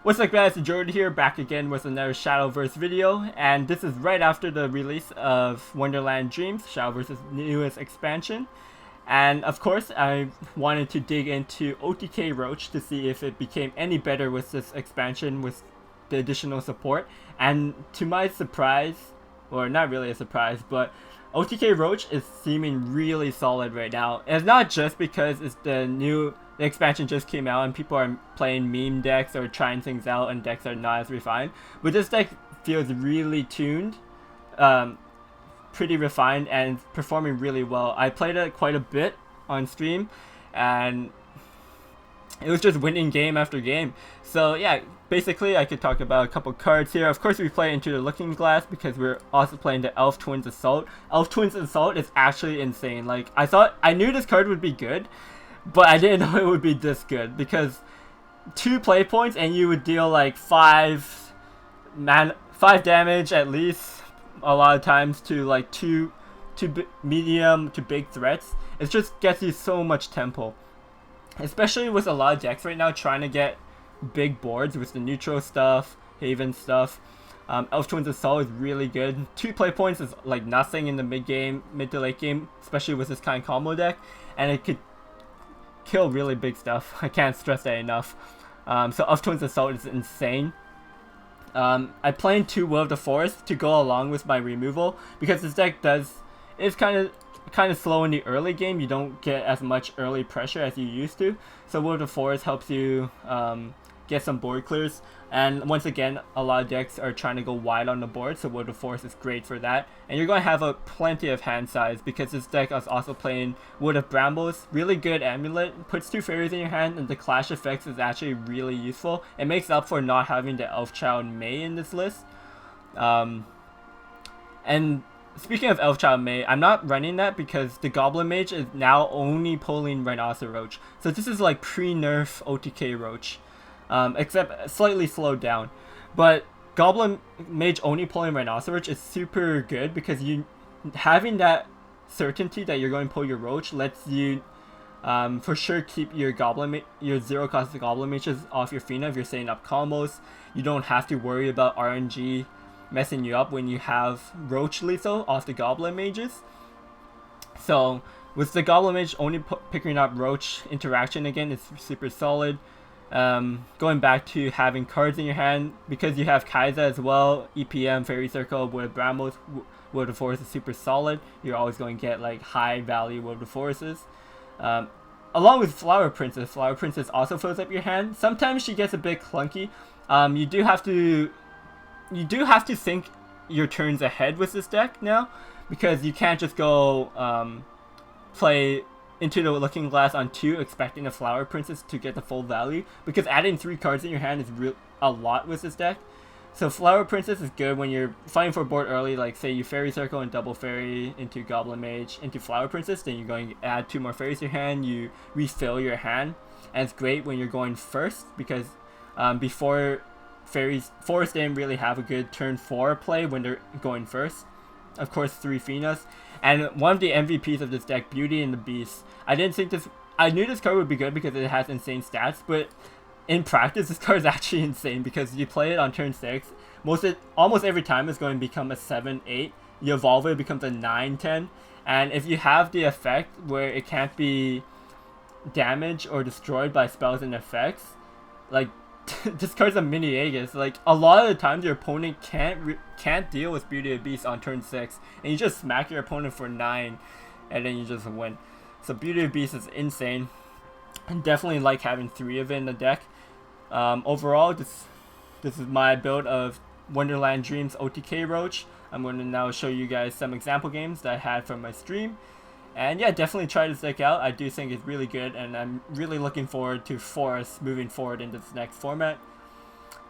What's up guys, TheJordude here, back again with another Shadowverse video, and this is right after the release of Wonderland Dreams, Shadowverse's newest expansion. And of course, I wanted to dig into OTK Roach to see if it became any better with this expansion with the additional support. And to my surprise, or not really a surprise, but OTK Roach is seeming really solid right now. And it's not just because it's the expansion just came out and people are playing meme decks or trying things out and decks are not as refined, but this deck feels really tuned, pretty refined, and performing really well. I played it quite a bit on stream and it was just winning game after game. So yeah, basically I could talk about a couple cards here. Of course we play Into the Looking Glass because we're also playing the Elf Twins Assault. Elf Twins Assault is actually insane. Like, I knew this card would be good, but I didn't know it would be this good, because 2 play points and you would deal like 5 damage at least a lot of times to like two medium to big threats. It just gets you so much tempo, especially with a lot of decks right now trying to get big boards with the neutral stuff, Haven stuff. Elf Twins Assault is really good. 2 play points is like nothing in the mid to late game, especially with this kind of combo deck, and it could kill really big stuff. I can't stress that enough. So Elf Twins Assault is insane. I played 2 Will of the Forest to go along with my removal, because this deck is kind of slow in the early game. You don't get as much early pressure as you used to. So Will of the Forest helps you get some board clears. And once again, a lot of decks are trying to go wide on the board, so Will of the Forest is great for that. And you're going to have plenty of hand size, because this deck is also playing Wood of Brambles. Really good amulet, puts 2 fairies in your hand, and the clash effects is actually really useful. It makes up for not having the Elfchild May in this list. And speaking of Elfchild May, I'm not running that because the Goblin Mage is now only pulling Rhinoceros Roach. So this is like pre-nerf OTK Roach. Except slightly slowed down. But Goblin Mage only pulling Rhinoceros is super good, because having that certainty that you're going to pull your Roach lets you for sure keep your your 0-cost Goblin Mages off your Fina if you're setting up combos. You don't have to worry about RNG messing you up when you have Roach lethal off the Goblin Mages. So with the Goblin Mage only picking up Roach interaction again is super solid. Going back to having cards in your hand, because you have Kaiza as well, EPM, Fairy Circle, Wood of Brambles, Wood of Forest is super solid. You're always going to get like high value Wood of Forests. Along with Flower Princess. Flower Princess also fills up your hand. Sometimes she gets a bit clunky. You do have to think your turns ahead with this deck now, because you can't just go play Into the Looking Glass on 2 expecting a Flower Princess to get the full value, because adding 3 cards in your hand is a lot with this deck. So Flower Princess is good when you're fighting for board early, like say you Fairy Circle and double Fairy into Goblin Mage into Flower Princess, then you're going to add 2 more fairies to your hand, you refill your hand, and it's great when you're going first, because before Forest didn't really have a good turn 4 play when they're going first. Of course, 3 Finas. And one of the MVPs of this deck, Beauty and the Beast. I knew this card would be good because it has insane stats, but in practice, this card is actually insane, because you play it on turn 6. Almost every time it's going to become a 7-8. You evolve it, it becomes a 9-10. And if you have the effect where it can't be damaged or destroyed by spells and effects, like, this card's a mini Aegis. Like, a lot of the times your opponent can't deal with Beauty of the Beast on turn 6, and you just smack your opponent for 9, and then you just win. So Beauty of the Beast is insane, and definitely like having 3 of it in the deck. Overall, this is my build of Wonderland Dreams OTK Roach. I'm going to now show you guys some example games that I had from my stream. And yeah, definitely try this deck out. I do think it's really good, and I'm really looking forward to Forest moving forward into this next format.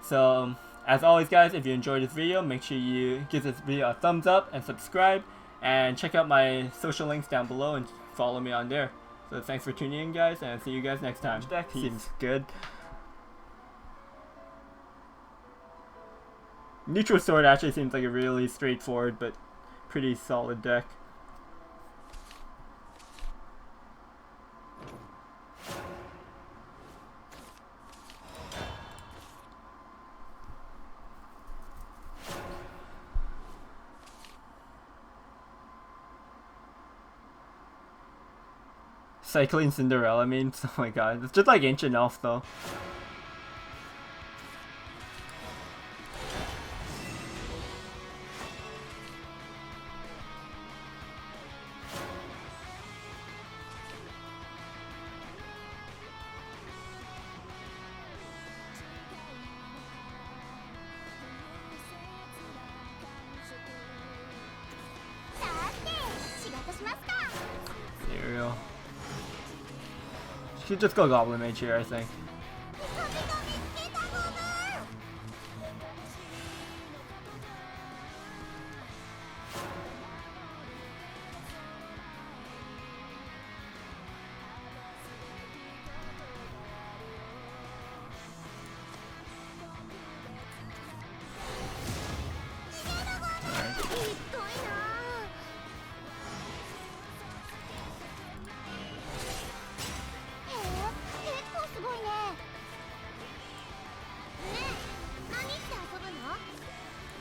So, as always guys, if you enjoyed this video, make sure you give this video a thumbs up and subscribe, and check out my social links down below and follow me on there. So thanks for tuning in guys, and I'll see you guys next time. Deck seems good. Neutral Sword actually seems like a really straightforward but pretty solid deck. Cycling Cinderella means. Oh my god, it's just like Ancient Elf though. Cereal. Should just go Goblin Mage here, I think.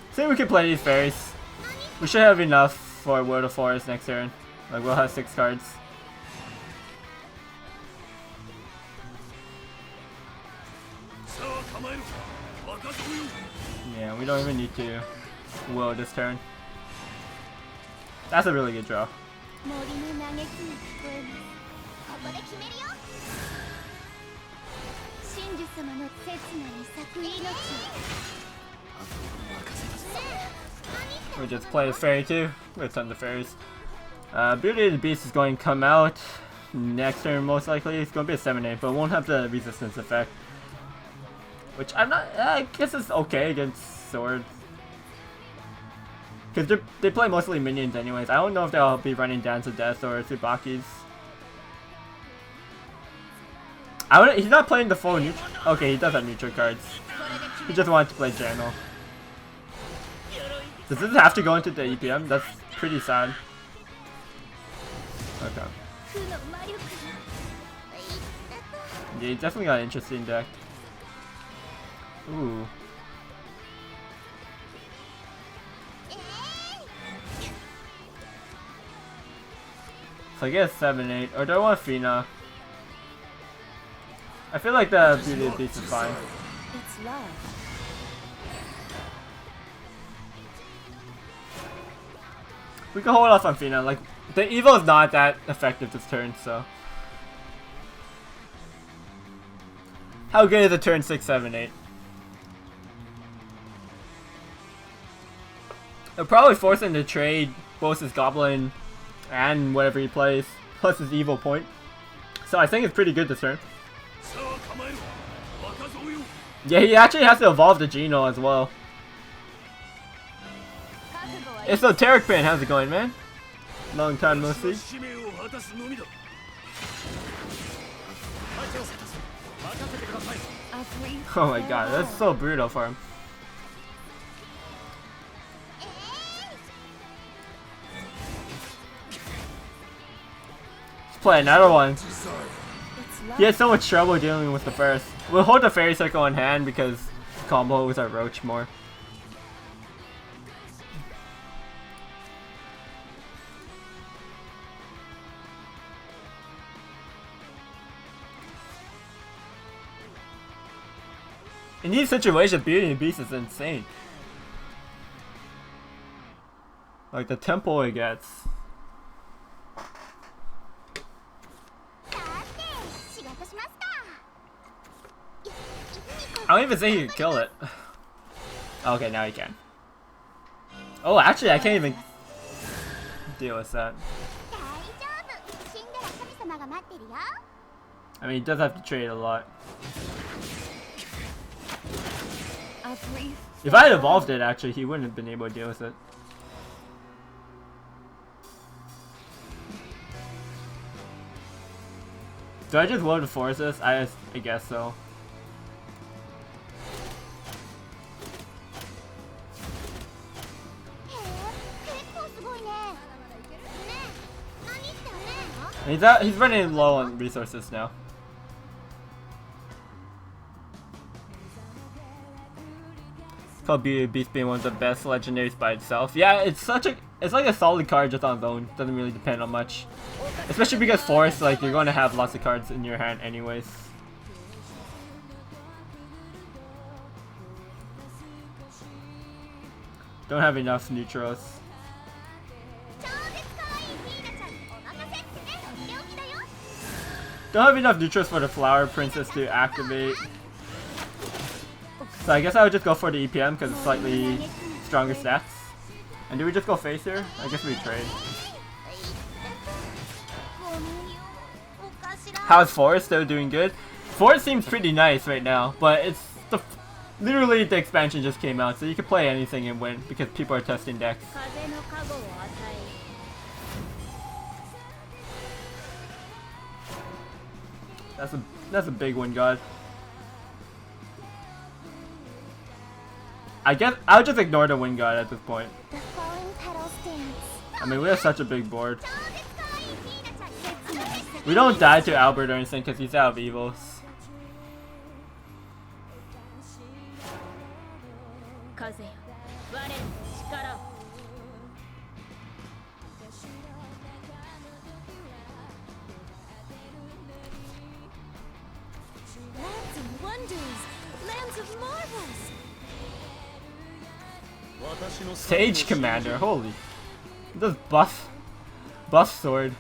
I think we can play these fairies. We should have enough for World of Forest next turn. Like, we'll have 6 cards. Yeah, we don't even need to will this turn. That's a really good draw. We just play a fairy too, with tons of fairies. Beauty of the Beast is going to come out next turn most likely. It's going to be a 7-8, but won't have the resistance effect. Which I'm not, I guess it's okay against swords. Because they play mostly minions anyways. I don't know if they'll be running Dance of Death or Tsubakis. He's not playing the full neutral. Okay, he does have neutral cards. He just wanted to play Journal. Does this have to go into the EPM? That's pretty sad. Okay. Yeah, he definitely got an interesting deck. Ooh. So I guess 7-8. Or do I want Fina? I feel like the Beauty of the Beast is fine. It's love. We can hold off on Fina. Like, the Evo is not that effective this turn, so. How good is a turn 6, 7, 8? It'll probably force him to trade both his Goblin and whatever he plays, plus his Evo point. So I think it's pretty good this turn. Yeah, he actually has to evolve the Geno as well. Esoteric Pain, how's it going, man? Long time no see. Oh my god, that's so brutal for him. Let's play another one. He had so much trouble dealing with the first. We'll hold the Fairy Circle in hand because combo with our Roach more. In these situations, Beauty and the Beast is insane. Like the tempo it gets. I don't even think he can kill it. Okay, now he can. Oh, actually, I can't even deal with that. I mean, he does have to trade a lot. If I had evolved it, actually, he wouldn't have been able to deal with it. Do I just want to force this? I guess so. He's running low on resources now. Probably Beast being one of the best legendaries by itself. Yeah, it's like a solid card just on its own. Doesn't really depend on much. Especially because Forest, like, you're going to have lots of cards in your hand anyways. Don't have enough neutrals. Don't have enough neutrals for the Flower Princess to activate. So I guess I would just go for the EPM because it's slightly stronger stats. And do we just go face here? I guess we trade. How's Forest? Still doing good? Forest seems pretty nice right now, but it's literally the expansion just came out, so you can play anything and win because people are testing decks. That's a big one, God. I guess I'll just ignore the wind god at this point. I mean, we have such a big board. We don't die to Albert or anything because he's out of evils. Lands of wonders, lands of marvels. Sage Commander, holy. This buff sword.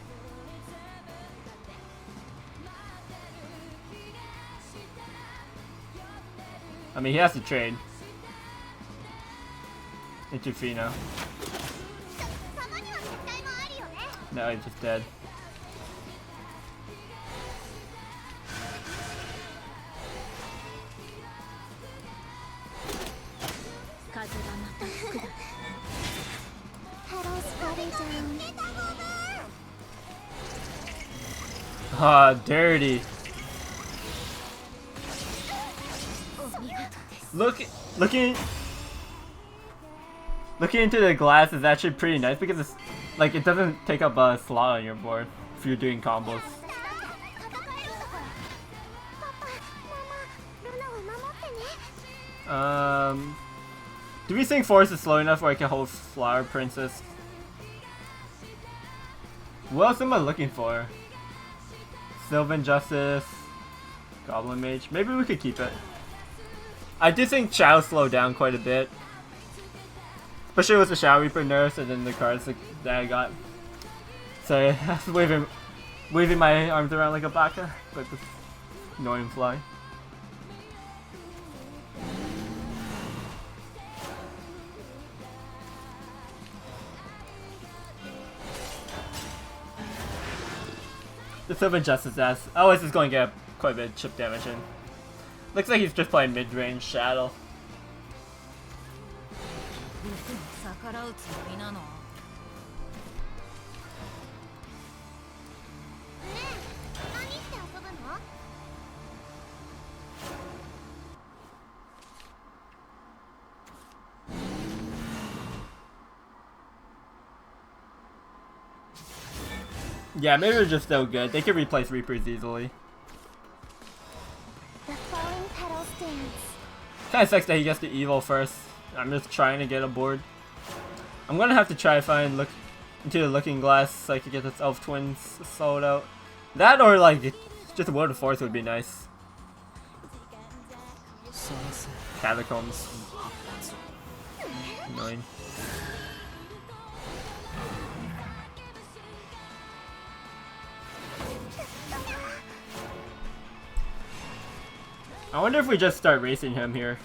I mean, he has to trade into Fino. No, he's just dead. Ah, dirty. Looking into the glass is actually pretty nice because it's like it doesn't take up a slot on your board if you're doing combos. Do we think Forest is slow enough where I can hold Flower Princess? What else am I looking for? Sylvan Justice, Goblin Mage. Maybe we could keep it. I do think Shadow slowed down quite a bit. Especially with the Shadow Reaper nerfs and then the cards that I got. Sorry, I was waving my arms around like a baka, but this annoying fly. The Sylvan Justice ass. Oh, this is going to get quite a bit of chip damage in. Looks like he's just playing mid-range Shadow. Yeah, maybe they're just so good. They can replace Reapers easily. Kinda sucks that he gets the evil first. I'm just trying to get a board. I'm gonna have to try to find look into the Looking Glass so I can get this Elf Twins sold out. That or like just a World of Force would be nice. Catacombs. Annoying. I wonder if we just start racing him here.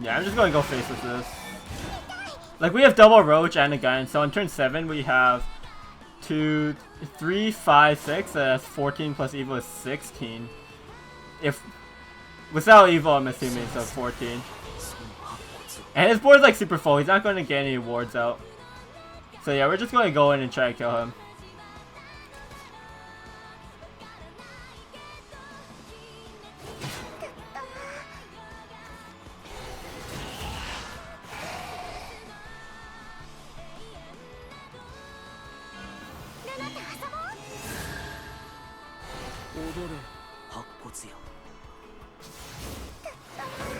Yeah, I'm just gonna go face with this. Like, we have double Roach and a gun, so on turn 7 we have 2, 3, 5, 6, that's 14 plus evil is 16. If without evil, I'm assuming so 14. And his board's like super full, he's not going to get any wards out. So yeah, we're just going to go in and try to kill him.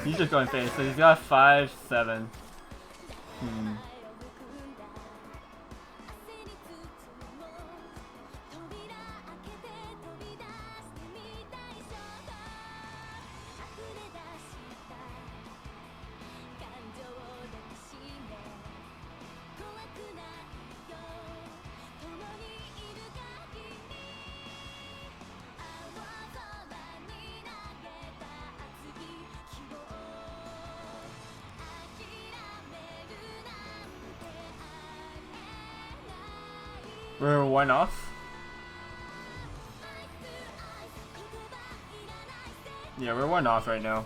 He's just going face, so he's got 5, 7. We're 1 off. Yeah, we're 1 off right now.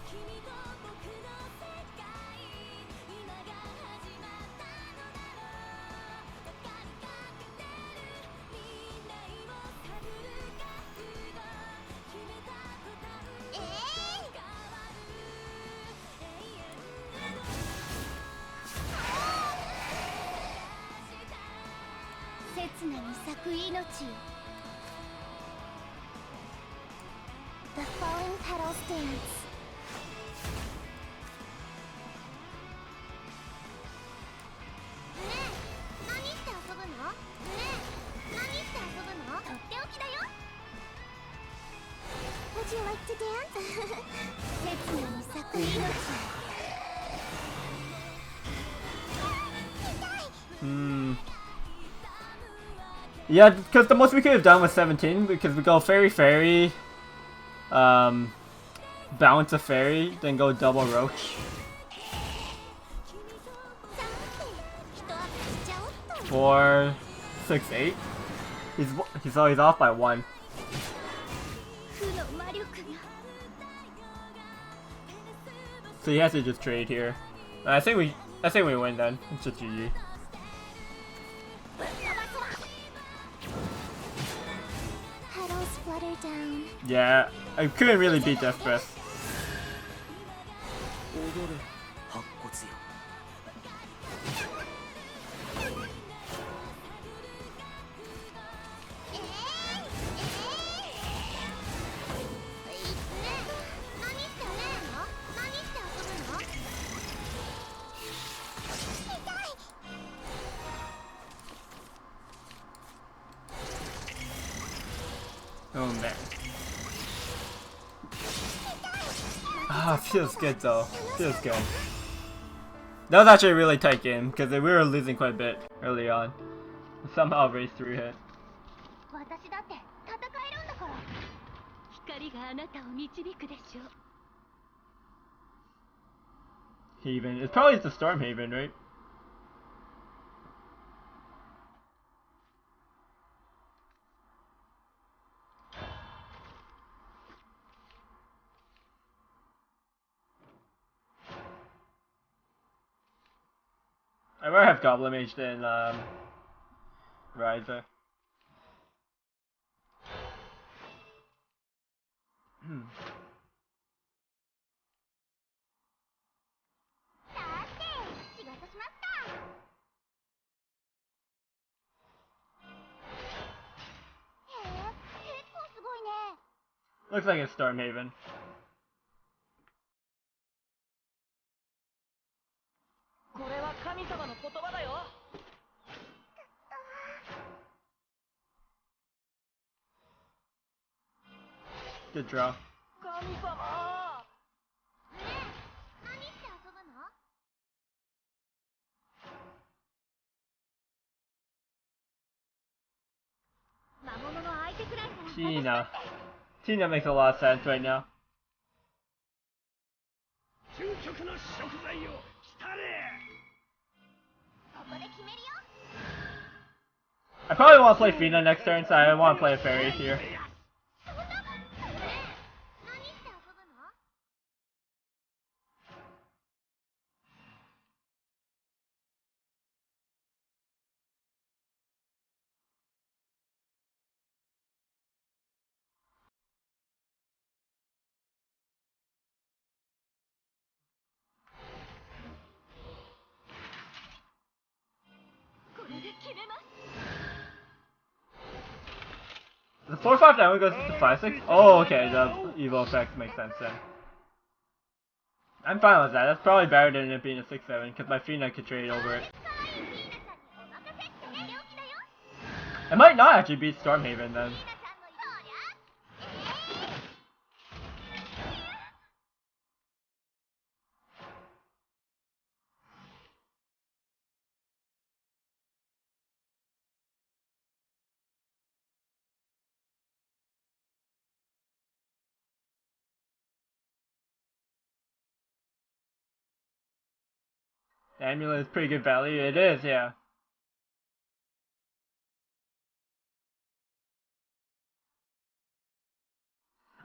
The falling petals dance. Would you like to dance? Yeah, because the most we could have done was 17, because we go fairy fairy, bounce a fairy, then go double roach. 4, 6, 8. He's always off by 1. So he has to just trade here. I think we win then. It's just GG. Down. Yeah, I couldn't really beat Death Breath. Oh man. Ah, feels good though. Feels good. That was actually a really tight game because we were losing quite a bit early on. Somehow race 3 hit. Haven. It's probably the Storm Haven, right? I'd rather have Goblin Mage than Riser. Looks like it's Storm Haven. Good draw. Tina. Tina makes a lot of sense right now. I probably want to play Fina next turn, so I want to play a fairy here. The 4-5 that one goes to 5-6? Oh, okay, the evil effects make sense then. I'm fine with that. That's probably better than it being a 6-7, because my Fina could trade over it. It might not actually beat Stormhaven then. The amulet is pretty good value. It is, yeah.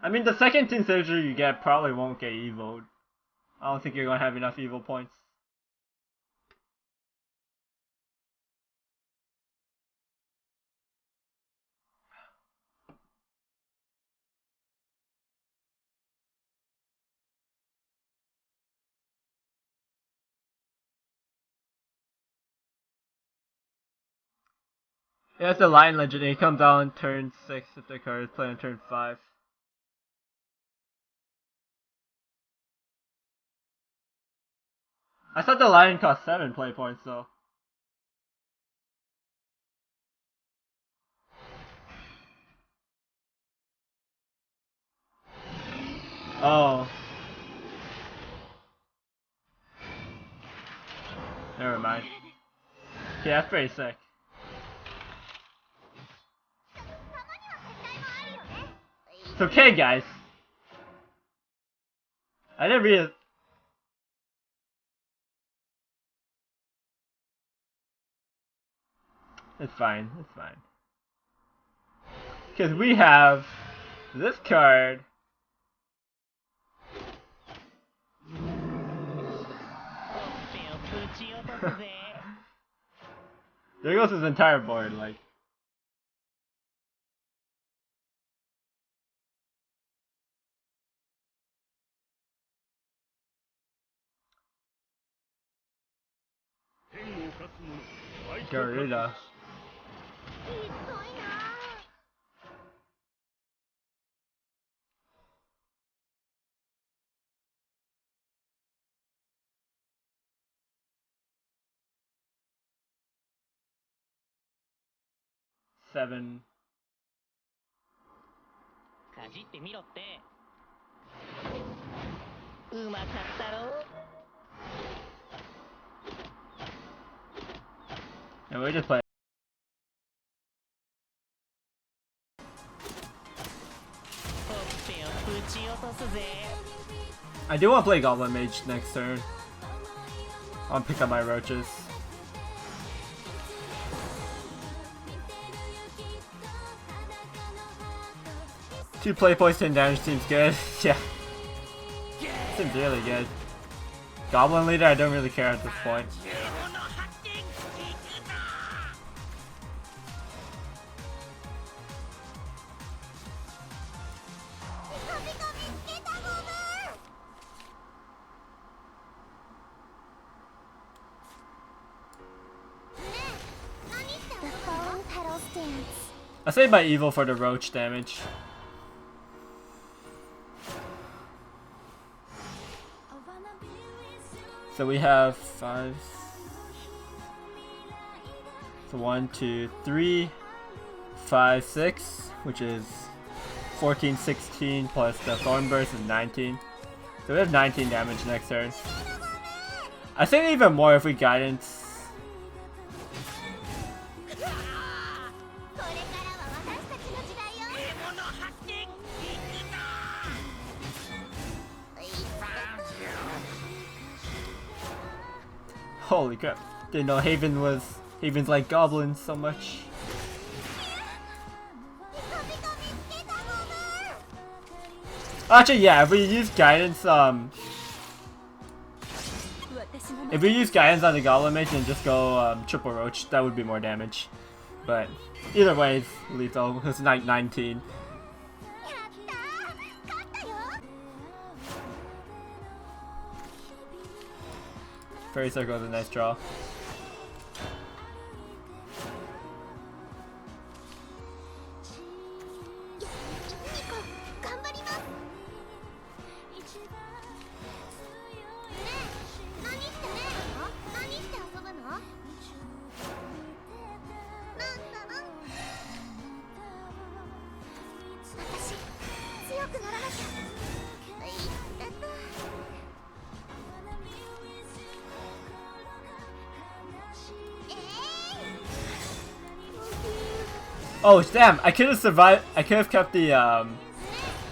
I mean, the second Tin Surgery you get probably won't get evoed. I don't think you're gonna have enough evil points. Yeah, it's a Lion Legend. He comes out on turn 6 if the card is played on turn 5. I thought the Lion cost 7 play points though. Oh. Never mind. Okay, that's pretty sick. It's okay, guys. I didn't read it. It's fine, it's fine. Because we have this card. There goes his entire board, like. Garuda. Seven. And we just play. I do want to play Goblin Mage next turn. I'll pick up my roaches. Two play points, 10 damage seems good. Yeah. Seems really good. Goblin Leader, I don't really care at this point. I saved my evil for the roach damage. So we have 5. So 1, 2, 3, 5, 6, which is 14, 16 plus the Thorn Burst is 19. So we have 19 damage next turn. I think even more if we guidance. Holy crap. Didn't know Haven's like goblins so much. Actually, yeah, if we use guidance, if we use guidance on the Goblin Mage and just go triple roach, that would be more damage. But either way, it's lethal. It's 19. Fairy Circle is a nice draw. Oh damn! I could have survived. I could have kept the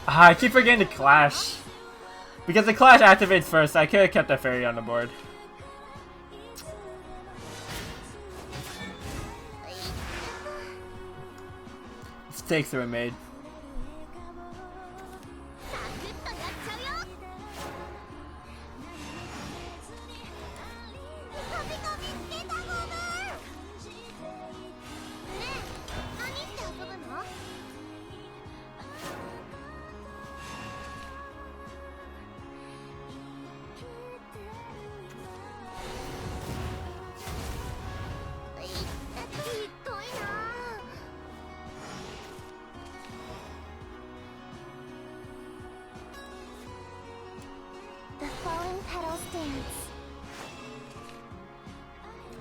I keep forgetting the clash because the clash activates first. I could have kept that fairy on the board. Mistakes were made.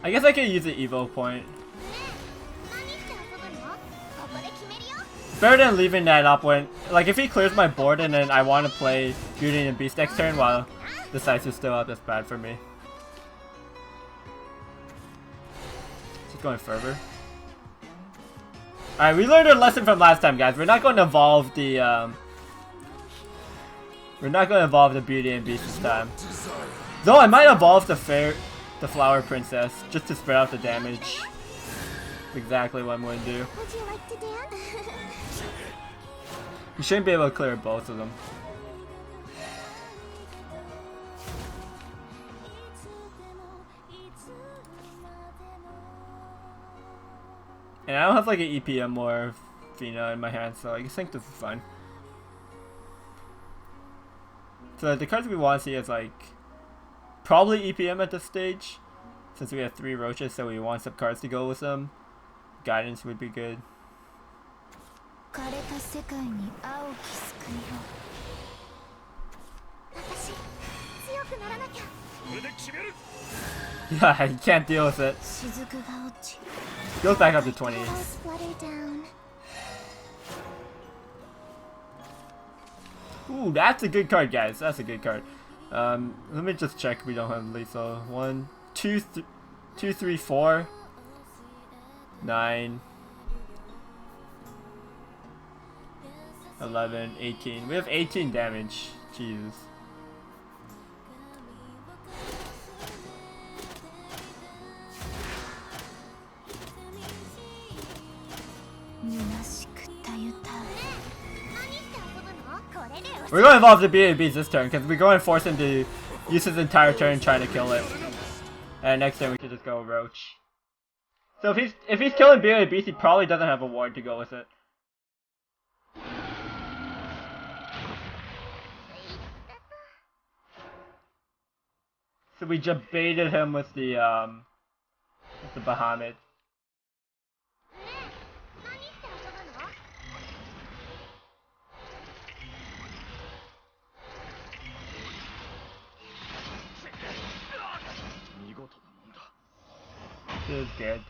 I guess I could use the Evo point. Better than leaving that up when, like, if he clears my board and then I want to play Beauty and Beast next turn while the sights are still up, that's bad for me. Just going Fervor. Alright, we learned a lesson from last time, guys. We're not going to evolve the, Beauty and Beast this time. Though I might evolve the Flower Princess, just to spread out the damage. That's exactly what I'm going to do. Would you like to dance? You shouldn't be able to clear both of them. And I don't have like an EPM or Fina in my hand, so I think this is fine. So the cards we want to see is like probably EPM at this stage, since we have 3 roaches, so we want some cards to go with them. Guidance would be good. Yeah, you can't deal with it. Goes back up to 20. Ooh, that's a good card, guys. That's a good card. Let me just check if we don't have lethal. 1, 2, 3, 4, 9, 11, 18. We have 18 damage. Jesus. We're going to evolve the BABs this turn because we're going to force him to use his entire turn trying to kill it. And next turn we can just go Roach. So if he's killing BABs, he probably doesn't have a ward to go with it. So we just baited him with the Bahamut. This is good.